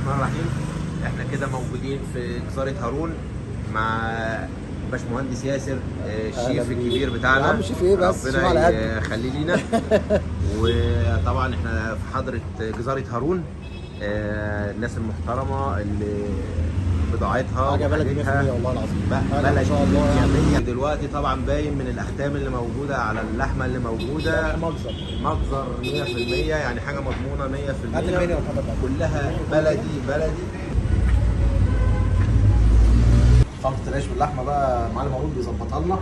الرحمن الرحيم. احنا كده موجودين في جزارة هارون مع باشمهندس ياسر الشيف الكبير بتاعنا. يا عم شيف ايه بس، ربنا يخليه لينا. وطبعا احنا في حضرة جزارة هارون، الناس المحترمة اللي بضاعتها حاجه بلدي 100% والله العظيم، بلدي ما شاء الله يعني. دلوقتي طبعا باين من الاختام اللي موجوده على اللحمه اللي موجوده، مجزر 100%، يعني حاجه مضمونه 100%، كلها بلدي. خلطة العيش باللحمه بقى معلم مولود بيظبطها لنا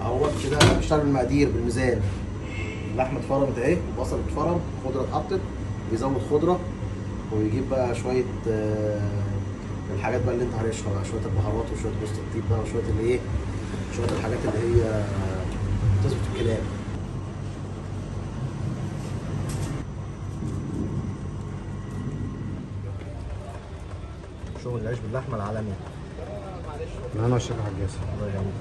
اهوت كده، بيشتغل بالمقادير بالميزان. اللحمه اتفرمت اهي، البصل اتفرم، خضره اتحطت، بيزود خضره ويجيب بقى شويه الحاجات بقى اللي انت هرشها بقى، شويه البهارات وشويه جوز الطيب بقى وشويه الايه، شويه الحاجات اللي هي تظبط الكلام. شغل العيش باللحمه العالمي. انا والشيخ حجاز الله يعينك.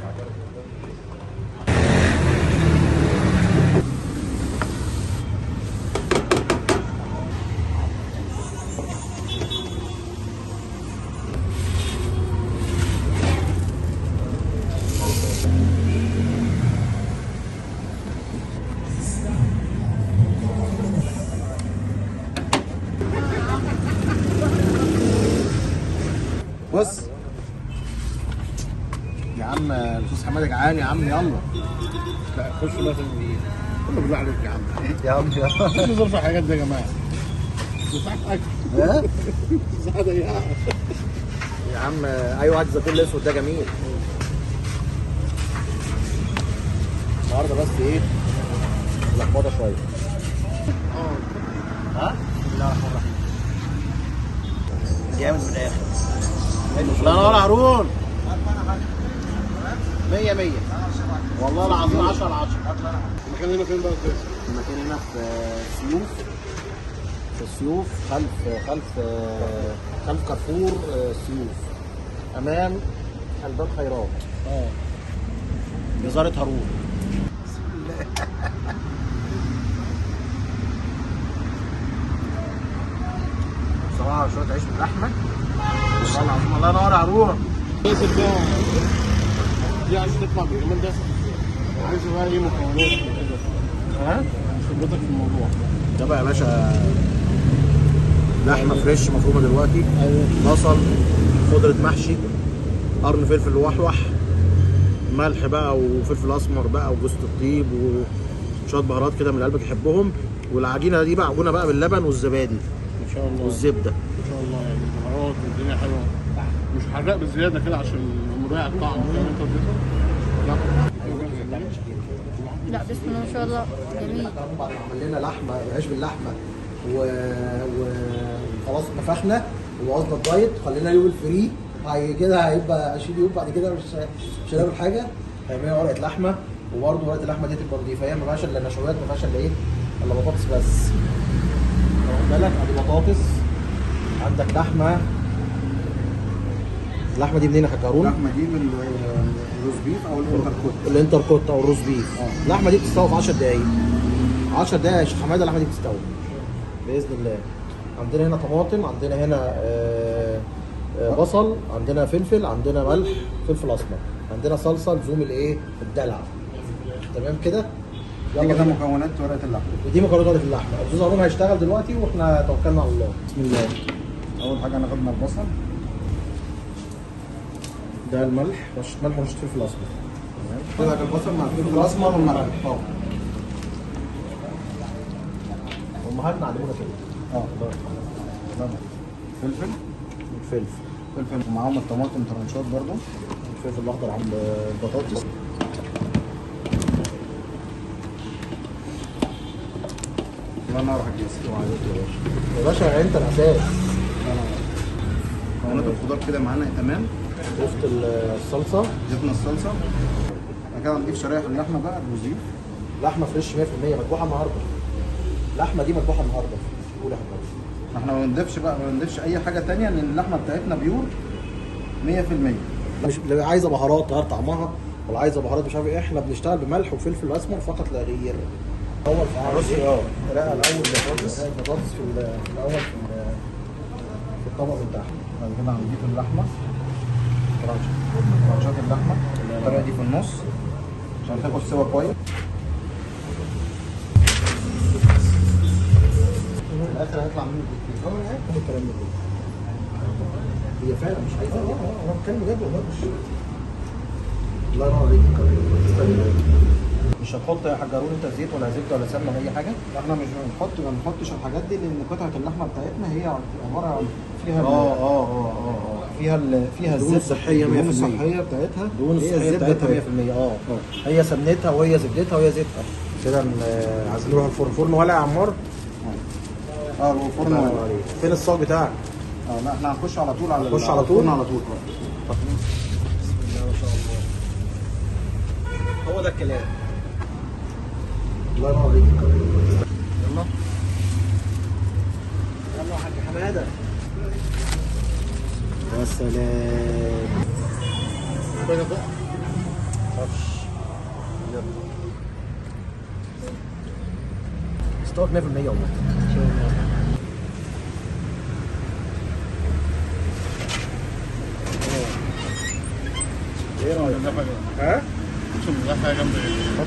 بص يا عم الاستاذ حماده جعان يا عم، يلا. لا خش بقى في كله بالله عليك يا عم. يا عم يلا ظرف الحاجات دي يا جماعه. مساحه اكل. ها؟ مساحه ضيقه. يا عم ايوه، هات الزيتون الاسود ده جميل. النهارده بس ايه، لخبطه شويه. ها؟ بسم الله الرحمن الرحيم. جامد من الاخر. الله ينور يا هارون. 100 والله العظيم 10 على 10. المكان هنا فين بقى كده؟ المكان هنا في سيوف، خلف كارفور سيوف، امام الباب خيرات. جزارة هارون. بسم الله. بصراحة شوية عيش باللحمة والله العظيم. الله ينور يا هارون. ياسر ده دي عايز تطلع بالجمال ده، عايز بقى ايه مكونات وكده. ها؟ خبرتك في الموضوع. ده بقى يا باشا لحمة فريش مفرومة دلوقتي، بصل، خضرة محشي، قرن فلفل وحوح، ملح بقى وفلفل اسمر بقى وجوز الطيب وشوية بهارات كده من اللي قلبك يحبهم. والعجينة دي بقى عجونة بقى باللبن والزبادي ان شاء الله والزبدة. ان شاء الله، يعني البهارات والدنيا حلوه، مش حراق بزياده كده عشان مضيع الطعم. فاهم انت اديته؟ لا بسم الله ما شاء الله جميل. بعد ما عملنا لحمه عيش باللحمه وخلاص نفخنا ووظنا الدايت وخلينا يوم الفري، كده هيبقى 20 يوم بعد كده مش هنعمل حاجه. هيعملنا ورقه لحمه، وبرده ورقه اللحمه دي تبقى نضيفه، هي ما فيهاش الا نشويات، ما فيهاش الا ايه، الا بطاطس بس. واخد بالك؟ ادي بطاطس، عندك لحمه. اللحمه دي منين يا حاج هارون؟ اللحمه دي من الروز بيف او الانتركوت. الانتركوت او الروز بيف. اللحمه دي بتستوي في 10 دقايق. 10 دقايق يا شيخ حماده اللحمه دي بتستوي باذن الله. عندنا هنا طماطم، عندنا هنا بصل، عندنا فلفل، عندنا ملح، فلفل اسمر، عندنا صلصه لزوم الايه، الدلع. تمام كده؟ دي كده مكونات ورقه اللحمه. ودي مكونات ورقه اللحمه. الاستاذ هارون هيشتغل دلوقتي واحنا توكلنا على الله. بسم الله. اول حاجه هناخدنا البصل، ده الملح، رشه ملح ورشه فلفل اسمر. تمام كده البصل مع الفلفل الاسمر والملح. امهاتنا علمونا كده. فلفل الفلفل ومعاهم الطماطم ترانشات برضو، الفلفل الاخضر عند البطاطس. الله ينور عليك يا باشا انت الاساس. مكونات الخضار كده معانا تمام. ضفت الصلصه، ضفنا الصلصه، بعد كده هنضيف شرايح اللحمه بقى الرزيف. لحمه فريش 100% مذبوحه النهارده. اللحمه دي مذبوحه النهارده. قول يا حبيبي. احنا ما بنضيفش اي حاجه ثانيه، لان اللحمه بتاعتنا بيور 100%. مش اللي عايزه بهارات تغير طعمها ولا عايزه بهارات مش عارف ايه، احنا بنشتغل بملح وفلفل اسمر فقط لا غير. اول في بص رقه الاول بطاطس في الاول في الطبق من تحت. بعد كده هنضيف اللحمه، ترانشات اللحمه بالطريقه دي في النص عشان تاخد سوا كويس. في الاخر هيطلع منه الكلام ده. هي فعلا مش عايزه انا بتكلم بجد والله. مش الله ينور عليك. مش هتحط يا حاج هارون انت زيت ولا زبده ولا سمنه ولا اي حاجه؟ احنا مش ما بنحطش الحاجات دي لان قطعه اللحمه بتاعتنا هي عباره عن فيها فيها دهون صحية 100%. الدهون الصحيه بتاعتها، دهون هي الصحية الزبده بتاعتها 100%. هي سمنتها وهي زبدتها وهي زيتها. كده عايزين نروح الفرن ولا يا عمار؟ الفرن. فين الصاج بتاعك؟ لا احنا هنخش على طول على نخش على طول؟ على طول. بسم الله ما شاء الله. هو ده الكلام. الله ينور عليك. يلا يلا يا حاج حماده. يا سلام. كده بقى استوت 100% والله. ان شاء الله. ايه رايك؟ ده حاجه، ها؟ ده حاجه جامده جدا.